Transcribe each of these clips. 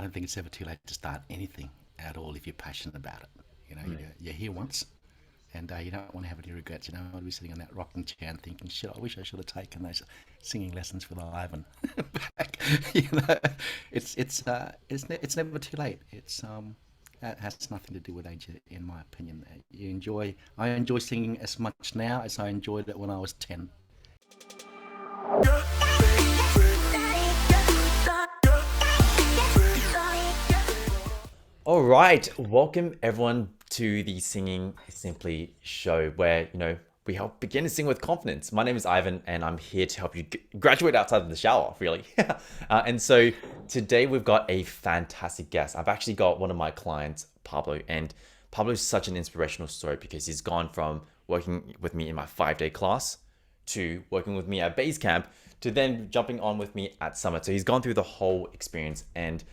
I don't think it's ever too late to start anything at all if you're passionate about it. You're here once, and you don't want to have any regrets. I'd be sitting on that rocking chair and thinking, shit, I wish I should have taken those singing lessons with Ivan back. You know, it's never too late. That has nothing to do with age, in my opinion. I enjoy singing as much now as I enjoyed it when I was 10. All right, welcome everyone to the Singing Simply show where, we help beginners sing with confidence. My name is Ivan and I'm here to help you graduate outside of the shower, really. And so today we've got a fantastic guest. I've actually got one of my clients, Pablo, and Pablo is such an inspirational story because he's gone from working with me in my 5-day class to working with me at base camp to then jumping on with me at Summit. So he's gone through the whole experience, and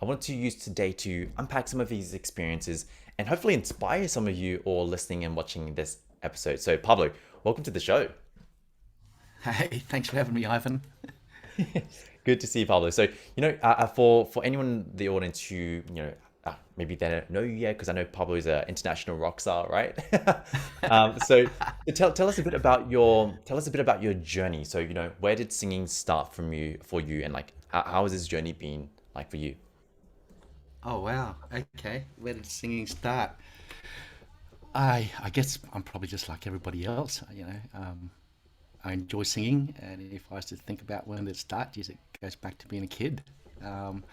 I wanted to use today to unpack some of these experiences and hopefully inspire some of you all listening and watching this episode. So Pablo, welcome to the show. Hey, thanks for having me, Ivan. Good to see you, Pablo. So, for anyone in the audience who, maybe they don't know you yet, because I know Pablo is an international rock star, right? So tell us a bit about your journey. So, where did singing start for you, and like how has this journey been like for you? Oh wow. Okay. Where did singing start? I guess I'm probably just like everybody else. I enjoy singing, and if I was to think about when did it start, geez, it goes back to being a kid. Um,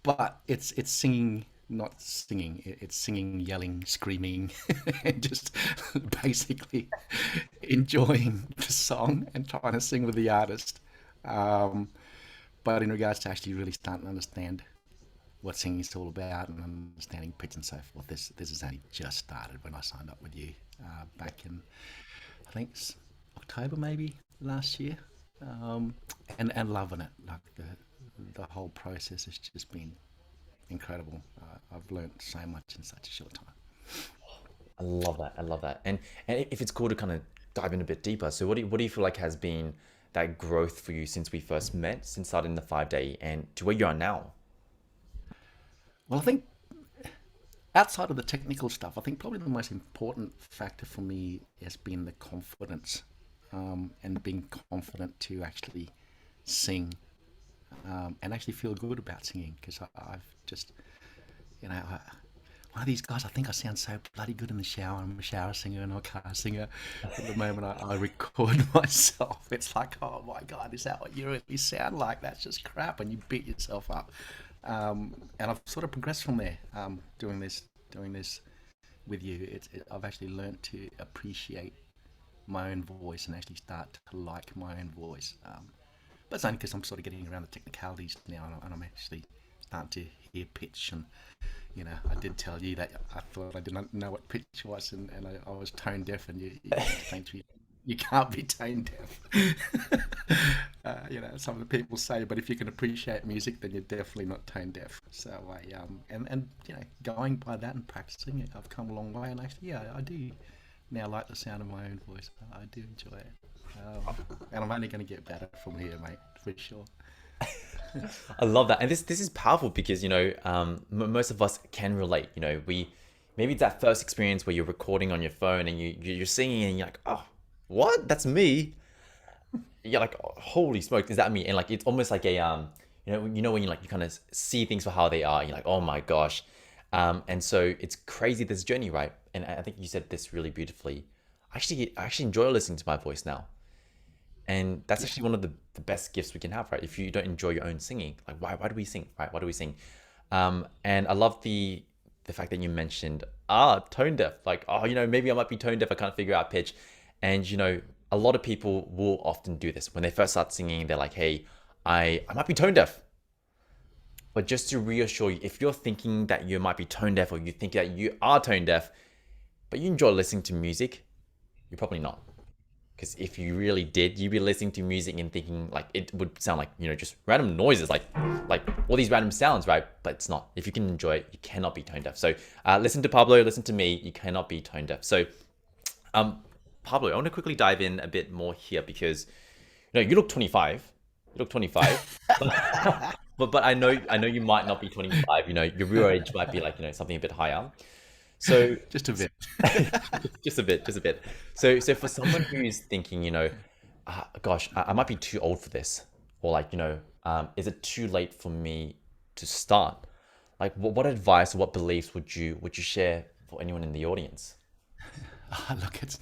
but it's singing, not singing. It's singing, yelling, screaming, and just basically enjoying the song and trying to sing with the artist. Um, but in regards to actually really starting to understand what singing is all about and understanding pitch and so forth, this has only just started when I signed up with you back in, I think it's October maybe last year, and loving it. Like the whole process has just been incredible. I've learned so much in such a short time. I love that. I love that. And if it's cool to kind of dive in a bit deeper. So what do you feel like has been that growth for you since we first met, since starting the 5-day and to where you are now? Well, I think outside of the technical stuff, I think probably the most important factor for me has been the confidence, and being confident to actually sing, and actually feel good about singing. Because I've just, one of these guys, I think I sound so bloody good in the shower. I'm a shower singer and I'm a car singer. At the moment I record myself, it's like, oh my God, is that what you really sound like? That's just crap. And you beat yourself up. And I've sort of progressed from there, doing this with you. I've actually learned to appreciate my own voice and actually start to like my own voice. But it's only because I'm sort of getting around the technicalities now, and I'm actually starting to hear pitch. And I did tell you that I thought I didn't know what pitch was, and I was tone deaf, and you explained to me you can't be tone deaf. Some of the people say, but if you can appreciate music, then you're definitely not tone deaf. So and going by that and practicing it, I've come a long way, and actually, I do now like the sound of my own voice. I do enjoy it, and I'm only going to get better from here, mate, for sure. I love that. And this is powerful because, most of us can relate. We maybe it's that first experience where you're recording on your phone and you're singing and you're like, oh, what? That's me. You're like, oh, holy smoke, is that me? And like, it's almost like a, when you kind of see things for how they are, you're like, oh my gosh. And so it's crazy, this journey, right? And I think you said this really beautifully. I actually enjoy listening to my voice now. And that's actually one of the best gifts we can have, right? If you don't enjoy your own singing, like why do we sing, right? Why do we sing? And I love the fact that you mentioned, tone deaf. Like, maybe I might be tone deaf. I can't figure out pitch. And, a lot of people will often do this. When they first start singing, they're like, hey, I might be tone deaf. But just to reassure you, if you're thinking that you might be tone deaf or you think that you are tone deaf, but you enjoy listening to music, you're probably not. Because if you really did, you'd be listening to music and thinking like it would sound like, just random noises, like all these random sounds, right? But it's not. If you can enjoy it, you cannot be tone deaf. So listen to Pablo, listen to me, you cannot be tone deaf. So Pablo, I want to quickly dive in a bit more here because, you look 25. You look 25. but I know you might not be 25. Your real age might be like something a bit higher. So Just a bit. just a bit, just a bit. So for someone who's thinking, gosh, I might be too old for this, or like, is it too late for me to start? Like, what advice or what beliefs would you share for anyone in the audience? Look, it's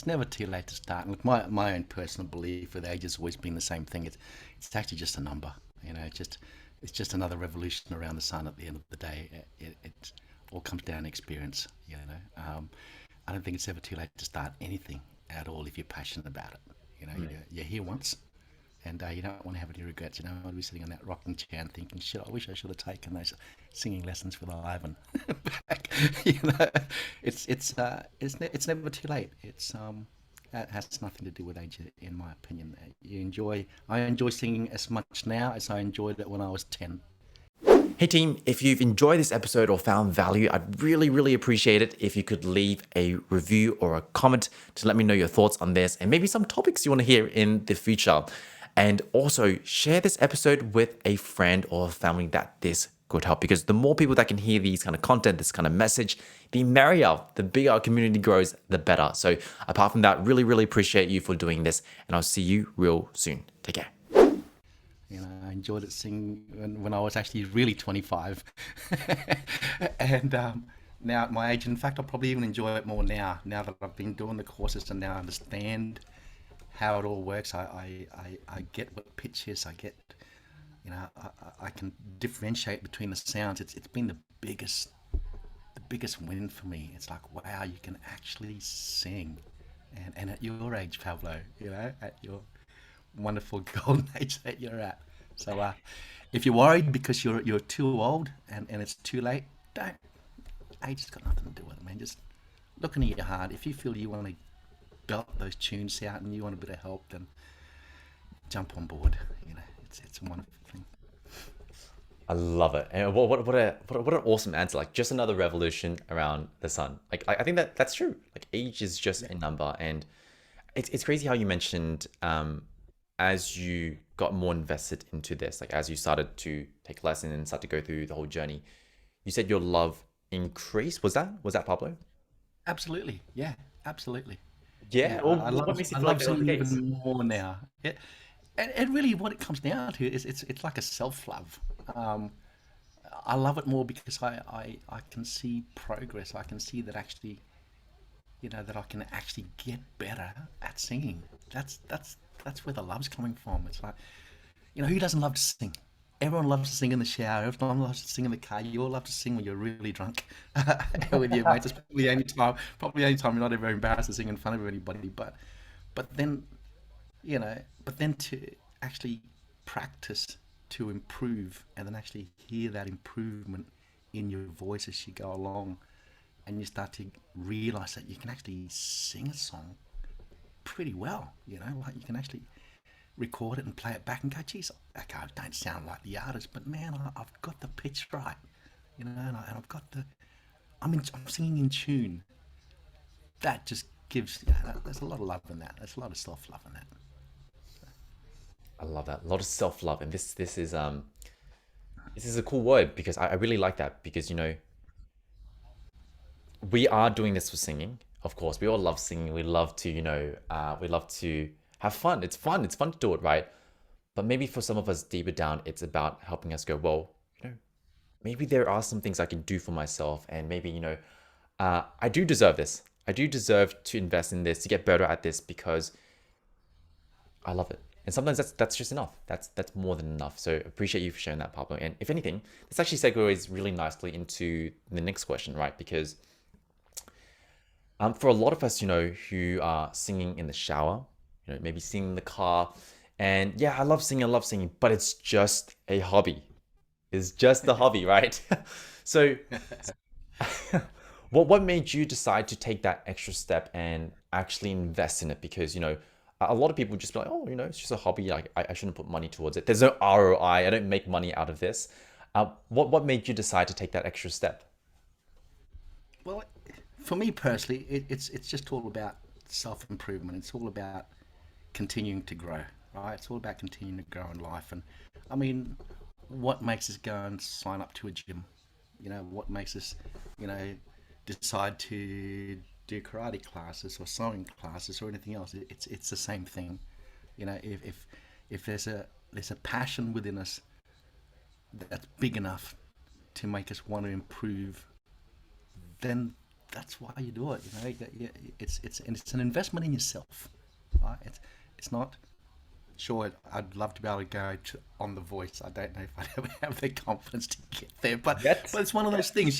never too late to start. Look, my own personal belief with age has always been the same thing. It's actually just a number. It's just another revolution around the sun. At the end of the day, it all comes down to experience. I don't think it's ever too late to start anything at all if you're passionate about it. You're here once, and you don't want to have any regrets. I'd be sitting on that rocking chair and thinking, shit, I wish I should have taken those singing lessons with Ivan back. you know, it's never too late. That has nothing to do with age, in my opinion. I enjoy singing as much now as I enjoyed it when I was 10. Hey team, if you've enjoyed this episode or found value, I'd really, really appreciate it if you could leave a review or a comment to let me know your thoughts on this and maybe some topics you want to hear in the future. And also share this episode with a friend or family that this could help, because the more people that can hear these kind of content, this kind of message, the merrier, the bigger our community grows, the better. So apart from that, really, really appreciate you for doing this, and I'll see you real soon. Take care. I enjoyed it singing when I was actually really 25. And now at my age, in fact, I'll probably even enjoy it more now that I've been doing the courses and now I understand how it all works. I get what pitch is. I get, I can differentiate between the sounds. It's been the biggest win for me. It's like, wow, you can actually sing. And at your age, Pablo, at your wonderful golden age that you're at. So if you're worried because you're too old and it's too late, don't. Age has got nothing to do with it, man. Just looking at your heart. If you feel you want to belt those tunes out and you want a bit of help, then jump on board. It's a wonderful thing. I love it. And what an awesome answer. Like, just another revolution around the sun. Like, I think that's true. Like, age is just a number. And it's crazy how you mentioned as you got more invested into this, like as you started to take lessons and start to go through the whole journey, you said your love increased. Was that Pablo? Absolutely, yeah, absolutely. Yeah. Yeah, Well, I what love makes you I feel like love that was the singing case? even more now. Yeah, and really, what it comes down to is it's like a self love. Um, I love it more because I can see progress. I can see that actually, that I can actually get better at singing. That's where the love's coming from. It's like, who doesn't love to sing? Everyone loves to sing in the shower. Everyone loves to sing in the car. You all love to sing when you're really drunk with your mates. It's probably the only time you're not ever embarrassed to sing in front of anybody. But then, but then to actually practice to improve and then actually hear that improvement in your voice as you go along, and you start to realize that you can actually sing a song pretty well. Like you can actually record it and play it back and go, geez, okay, I don't sound like the artist, but man, I've got the pitch right, and I've got I'm singing in tune. That just gives, there's a lot of love in that. There's a lot of self love in that. I love that. A lot of self-love. And this is a cool word, because I really like that, because we are doing this for singing. Of course, we all love singing. We love to, we love to have fun. It's fun. It's fun to do it, right? But maybe for some of us deeper down, it's about helping us go, well, maybe there are some things I can do for myself. And maybe, I do deserve this. I do deserve to invest in this, to get better at this, because I love it. And sometimes that's just enough. That's more than enough. So appreciate you for sharing that, Pablo. And if anything, this actually segues really nicely into the next question, right? Because for a lot of us, who are singing in the shower, maybe singing in the car, and yeah, I love singing, but it's just a hobby. It's just a hobby, right? So what made you decide to take that extra step and actually invest in it? Because a lot of people just be like, oh, it's just a hobby. Like I shouldn't put money towards it. There's no ROI. I don't make money out of this. What made you decide to take that extra step? Well, for me personally, it's just all about self improvement. It's all about continuing to grow, right? It's all about continuing to grow in life. And I mean, what makes us go and sign up to a gym? What makes us, you know, decide to do karate classes or sewing classes or anything else? It's the same thing. If there's a passion within us that's big enough to make us want to improve, then that's why you do it. It's an investment in yourself, right? It's not. Sure, I'd love to be able to go on The Voice. I don't know if I'd ever have the confidence to get there, but Yet. but it's one of those things.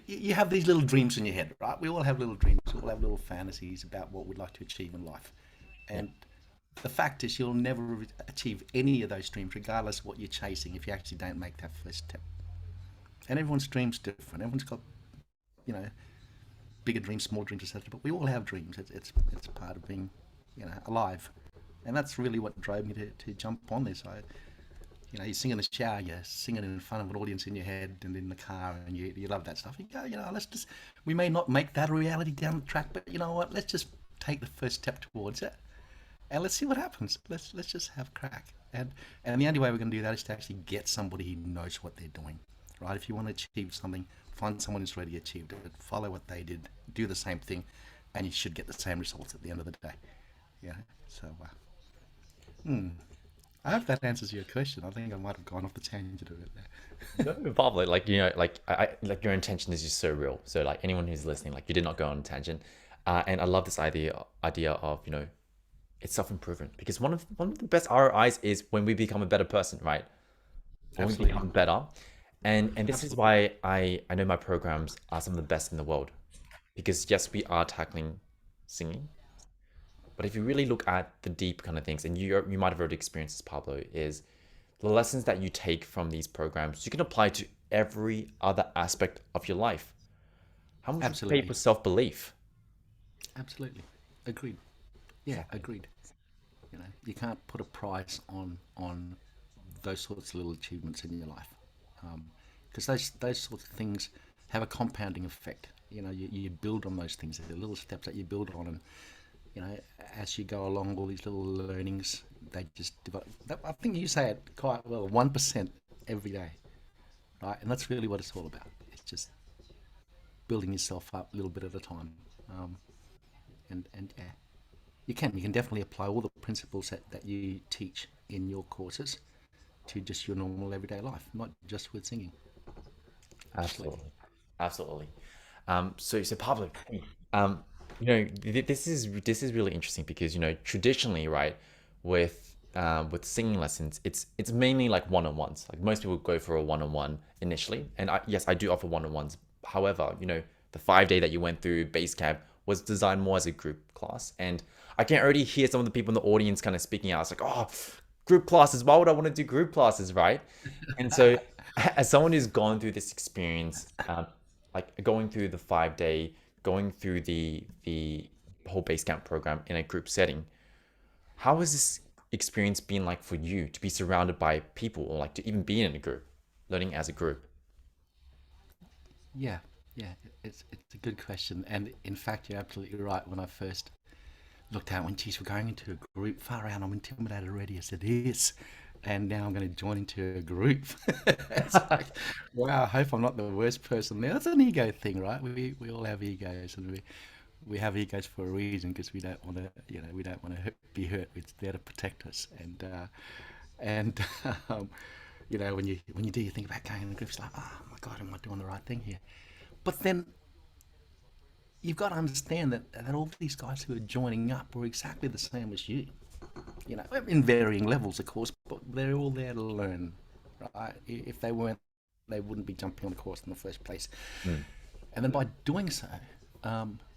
You have these little dreams in your head, right? We all have little dreams. We all have little fantasies about what we'd like to achieve in life, Yeah. and the fact is, you'll never achieve any of those dreams, regardless of what you're chasing, if you actually don't make that first step. And everyone's dreams different. Everyone's got, you know, bigger dreams, small dreams, etc. But we all have dreams. It's part of being, alive, and that's really what drove me to jump on this. You sing in the shower, you sing it in front of an audience in your head and in the car, and you love that stuff. You go, let's just. We may not make that a reality down the track, but you know what? Let's just take the first step towards it, and let's see what happens. Let's just have a crack. And the only way we're going to do that is to actually get somebody who knows what they're doing, right? If you want to achieve something, find someone who's already achieved it, follow what they did, do the same thing, and you should get the same results at the end of the day. Yeah. So, I hope that answers your question. I think I might have gone off the tangent a bit there. No, Pablo, like like like your intention is just so real. So like anyone who's listening, like you did not go on a tangent, and I love this idea of it's self improvement because one of the best ROIs is when we become a better person, right? When we Absolutely. become better, and this is Absolutely. why I know my programs are some of the best in the world because yes, we are tackling singing, but if you really look at the deep kind of things, and you might have already experienced this, Pablo, is the lessons that you take from these programs you can apply to every other aspect of your life. How much would you pay Absolutely. for self belief? Absolutely. Agreed. Yeah, Exactly. agreed. You can't put a price on those sorts of little achievements in your life, because those sorts of things have a compounding effect. You build on those things. They're little steps that you build on, and you know, as you go along, all these little learnings, they just develop. I think you say it quite well. 1% every day, right? And that's really what it's all about. It's just building yourself up a little bit at a time. Um, and yeah, you can definitely apply all the principles that you teach in your courses to just your normal everyday life, not just with singing. Absolutely. Absolutely. Absolutely. So Pablo, this is really interesting because traditionally, right, with singing lessons, it's mainly like one-on-ones. Like most people go for a one-on-one initially, and yes, I do offer one-on-ones. However, the 5 day that you went through base camp was designed more as a group class, and I can already hear some of the people in the audience kind of speaking out. It's like, oh, group classes. Why would I want to do group classes, right? And so, as someone who's gone through this experience, like going through the 5 day, going through the whole base camp program in a group setting, how has this experience been like for you to be surrounded by people or like to even be in a group, learning as a group? Yeah, yeah, it's a good question, and in fact, you're absolutely right. When I first looked out, when geez, we're going into a group, far out, I'm intimidated already as it is, and now I'm going to join into a group. It's like, wow, I hope I'm not the worst person there. That's an ego thing, right? We all have egos, and we have egos for a reason because we don't want to, we don't want to be hurt. It's there to protect us, and um, when you do, you think about going in the group. It's like, oh my god, am I doing the right thing here? But then you've got to understand that all these guys who are joining up are exactly the same as you. In varying levels, of course, but they're all there to learn, right? If they weren't, they wouldn't be jumping on the course in the first place. Mm. And then by doing so,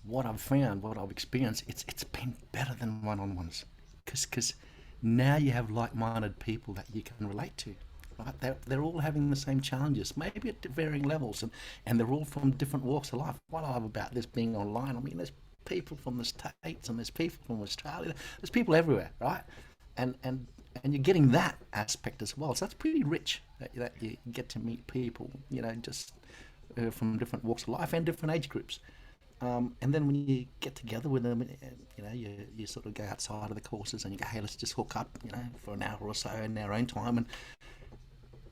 what I've found, what I've experienced, it's been better than one-on-ones, because now you have like-minded people that you can relate to. Right? They're all having the same challenges, maybe at varying levels, and they're all from different walks of life. What I love about this being online, I mean, there's people from the States and there's people from Australia, there's people everywhere, right? And you're getting that aspect as well. So that's pretty rich that you get to meet people, just from different walks of life and different age groups. And then when you get together with them, you sort of go outside of the courses and you go, hey, let's just hook up, for an hour or so in our own time, and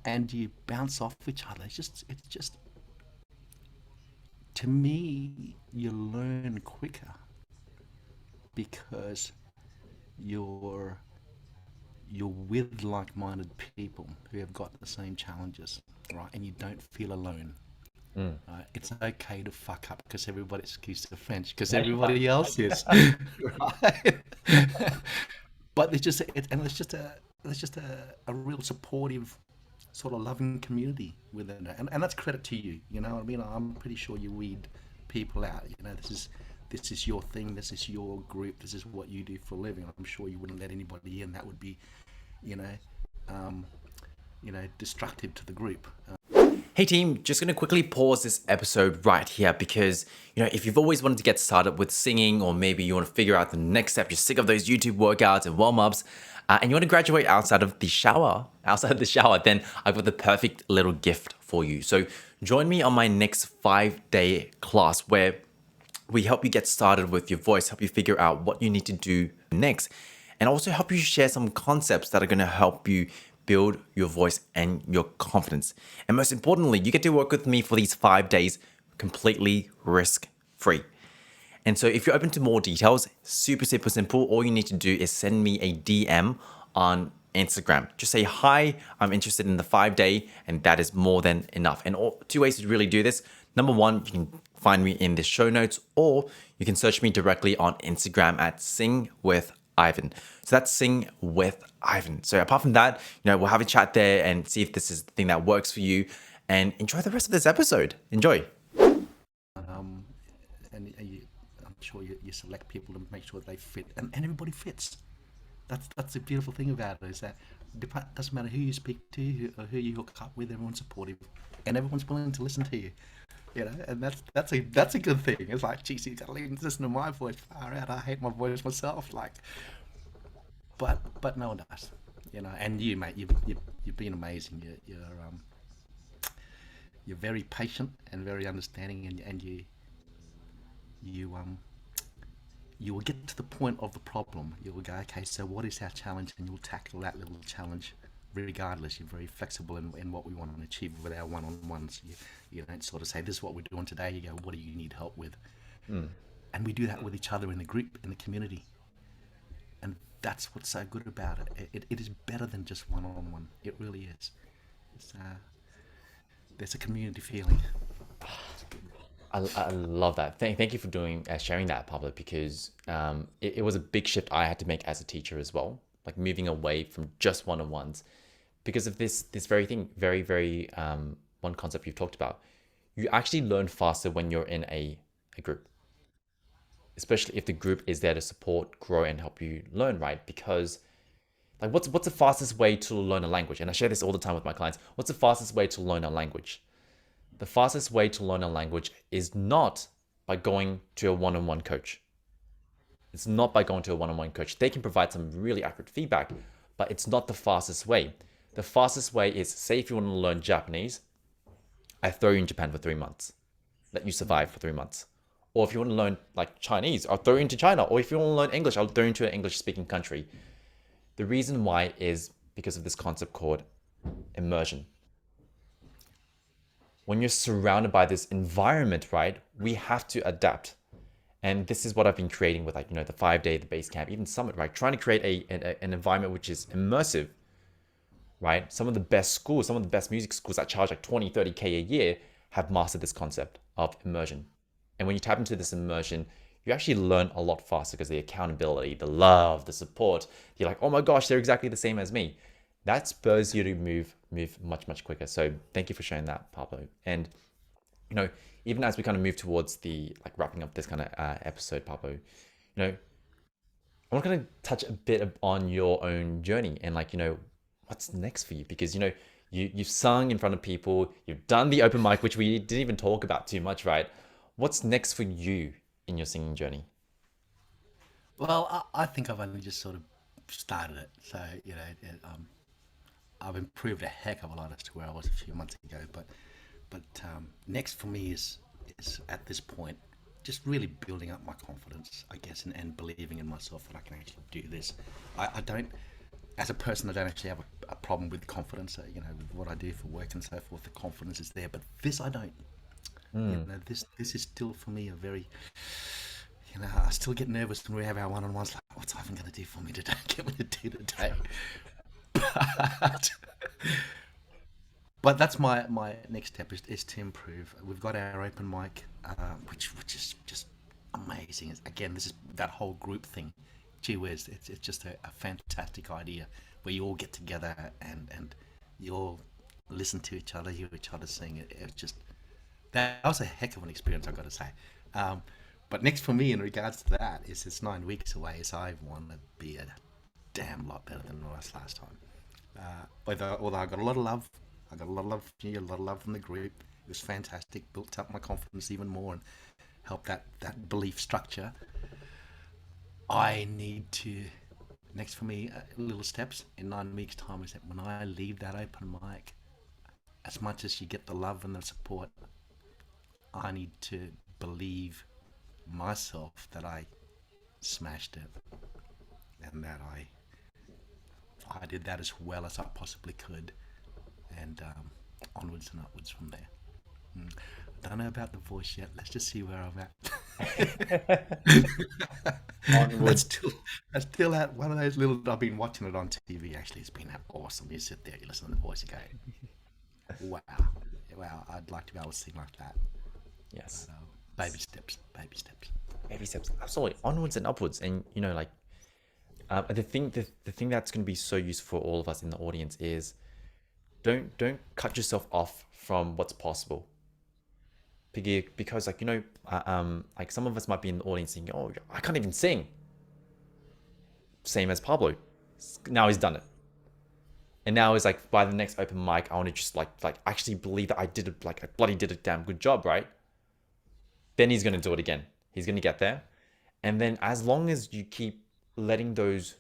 and you bounce off each other. It's just to me, you learn quicker because you're you're with like-minded people who have got the same challenges, right? And you don't feel alone. Mm. Right? It's okay to fuck up because everybody, excuse the French, because everybody else is, right? But there's just a real supportive, sort of loving community within it, and that's credit to you. You know what I mean? I'm pretty sure you weed people out. You know, this is your thing. This is your group. This is what you do for a living. I'm sure you wouldn't let anybody in that would be, you know, um, destructive to the group. Hey team, just gonna quickly pause this episode right here because, if you've always wanted to get started with singing, or maybe you want to figure out the next step, you're sick of those YouTube workouts and warm-ups, and you want to graduate outside of the shower, then I've got the perfect little gift for you. So join me on my next 5-day class where we help you get started with your voice, help you figure out what you need to do next, and also help you share some concepts that are going to help you build your voice and your confidence. And most importantly, you get to work with me for these 5 days completely risk-free. And so if you're open to more details, super, super simple. All you need to do is send me a DM on Instagram. Just say, hi, I'm interested in the 5-day, and that is more than enough. And two ways to really do this. Number one, you can find me in the show notes, or you can search me directly on Instagram at Sing with Ivan. So that's Sing with Ivan. So apart from that, we'll have a chat there and see if this is the thing that works for you, and enjoy the rest of this episode. Enjoy. Um, and I'm sure you select people to make sure they fit, and everybody fits. That's the beautiful thing about it, is that it doesn't matter who you speak to, who you hook up with. Everyone's supportive, and everyone's willing to listen to you. You know, and that's a good thing. It's like, geez, you gotta listen to my voice. Far out, I hate my voice myself. Like, but no one does. You know, and you, mate, you've been amazing. You're very patient and very understanding, and you you will get to the point of the problem. You will go, okay, so what is our challenge? And you'll tackle that little challenge regardless. You're very flexible in what we want to achieve with our one-on-ones. You don't sort of say, this is what we're doing today. You go, what do you need help with? Mm. And we do that with each other in the group, in the community. And that's what's so good about it. It is better than just one-on-one. It really is. There's a community feeling. I love that. Thank you for sharing that, Pablo, because it was a big shift I had to make as a teacher as well, like moving away from just one-on-ones because of this very thing, very, very one concept you've talked about. You actually learn faster when you're in a group, especially if the group is there to support, grow, and help you learn, right? Because like what's the fastest way to learn a language? And I share this all the time with my clients. What's the fastest way to learn a language? The fastest way to learn a language is not by going to a one-on-one coach. It's not by going to a one-on-one coach. They can provide some really accurate feedback, but it's not the fastest way. The fastest way is, say if you want to learn Japanese, I throw you in Japan for 3 months, let you survive for 3 months. Or if you want to learn like Chinese, I'll throw you into China. Or if you want to learn English, I'll throw you into an English-speaking country. The reason why is because of this concept called immersion. When you're surrounded by this environment, right, we have to adapt. And this is what I've been creating with the 5-day, the base camp, even summit, right? Trying to create an environment which is immersive, right? Some of the best schools, some of the best music schools that charge like 20, 30K a year have mastered this concept of immersion. And when you tap into this immersion, you actually learn a lot faster because the accountability, the love, the support, you're like, oh my gosh, they're exactly the same as me. That spurs you to move much, much quicker. So thank you for sharing that, Pablo. And, even as we kind of move towards the wrapping up this kind of episode, Pablo, I want to kind of touch a bit on your own journey and what's next for you, because you've sung in front of people, you've done the open mic, which we didn't even talk about too much, right? What's next for you in your singing journey? Well, I think I've only just sort of started it. So, I've improved a heck of a lot as to where I was a few months ago. But next for me is at this point just really building up my confidence, I guess, and believing in myself that I can actually do this. I don't, as a person, I don't actually have a problem with confidence. With what I do for work and so forth, the confidence is there. But this I don't. Mm. This is still for me a very. I still get nervous when we have our one-on-ones. Like, what's Ivan going to do for me today? Get me to do today. But that's my next step is to improve. We've got our open mic, which is just amazing. Again, this is that whole group thing. Gee whiz, it's just a fantastic idea where you all get together and you all listen to each other, hear each other sing. It's just that was a heck of an experience, I've got to say. But next for me in regards to that is it's 9 weeks away, so I want to be a damn lot better than I was last time. Although I got a lot of love, I got a lot of love from you, a lot of love from the group. It was fantastic, built up my confidence even more, and helped that belief structure. I need to next for me little steps in 9 weeks' time is that when I leave that open mic, as much as you get the love and the support, I need to believe myself that I smashed it and that I did that as well as I possibly could, and onwards and upwards from there. I don't know about the voice yet. Let's just see where I'm at. that's Onwards. still that's still at one of those little. I've been watching it on TV. Actually, it's been awesome. You sit there, you listen to the voice, you go, "Wow, wow! I'd like to be able to sing like that." Yes. But baby steps, baby steps. Baby steps. Absolutely. Onwards and upwards. And like the thing that's going to be so useful for all of us in the audience is don't cut yourself off from what's possible. Because like some of us might be in the audience thinking, oh, I can't even sing. Same as Pablo. Now he's done it. And now it's like by the next open mic, I want to just like actually believe that I did it, like I bloody did a damn good job, right? Then he's gonna do it again. He's gonna get there. And then as long as you keep letting those,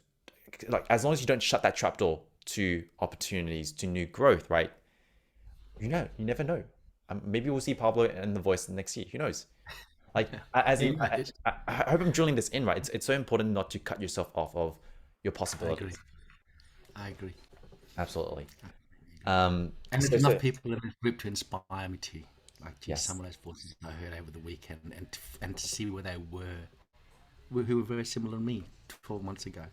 like as long as you don't shut that trap door to opportunities, to new growth, right? You never know. Maybe we'll see Pablo and the voice next year. Who knows? Like as Who in, knows? I hope I'm drilling this in, right? It's so important not to cut yourself off of your I agree. possibilities. I agree. Absolutely. And there's enough So people in this group to inspire me to, like, geez, some yes, of those voices I heard over the weekend, and to see where they who were very similar to me 12 months ago,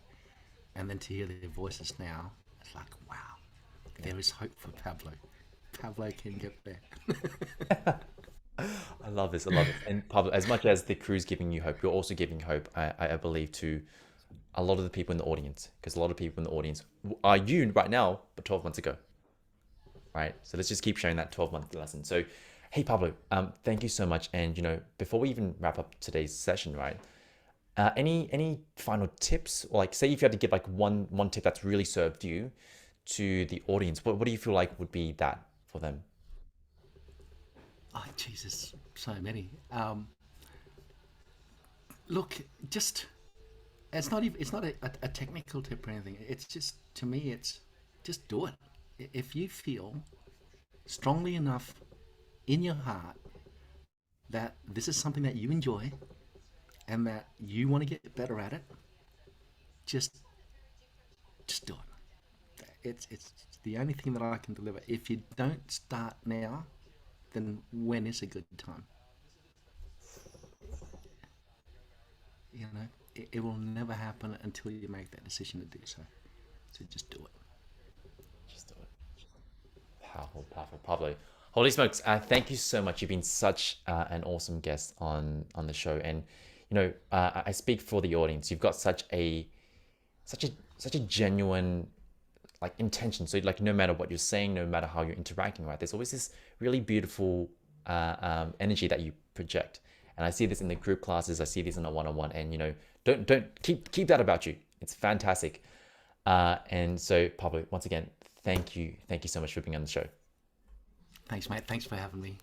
and then to hear their voices now, it's like, wow, yeah. there is hope for Pablo. Pablo can get there. I love this. I love this. And Pablo, as much as the crew's giving you hope, you're also giving hope, I believe, to a lot of the people in the audience. Because a lot of people in the audience are you right now, but 12 months ago, right? So let's just keep sharing that 12-month lesson. So, hey, Pablo, thank you so much. And, before we even wrap up today's session, right? Any final tips? Or like, say if you had to give like one tip that's really served you to the audience, what do you feel like would be that for them? Oh, Jesus, so many. Look, just it's not a technical tip or anything. It's just, to me, it's just do it. If you feel strongly enough in your heart that this is something that you enjoy and that you want to get better at it, just do it. It's the only thing that I can deliver. If you don't start now, then when is a good time? It will never happen until you make that decision to do so. So just do it. Just do it. Powerful, powerful, Pablo. Holy smokes! Thank you so much. You've been such an awesome guest on the show, and I speak for the audience. You've got such a such a genuine like intention. So like no matter what you're saying, no matter how you're interacting, right? There's always this really beautiful energy that you project, and I see this in the group classes. I see this in a one-on-one, and don't keep that about you. It's fantastic. And so Pablo, once again, thank you so much for being on the show. Thanks, mate. Thanks for having me.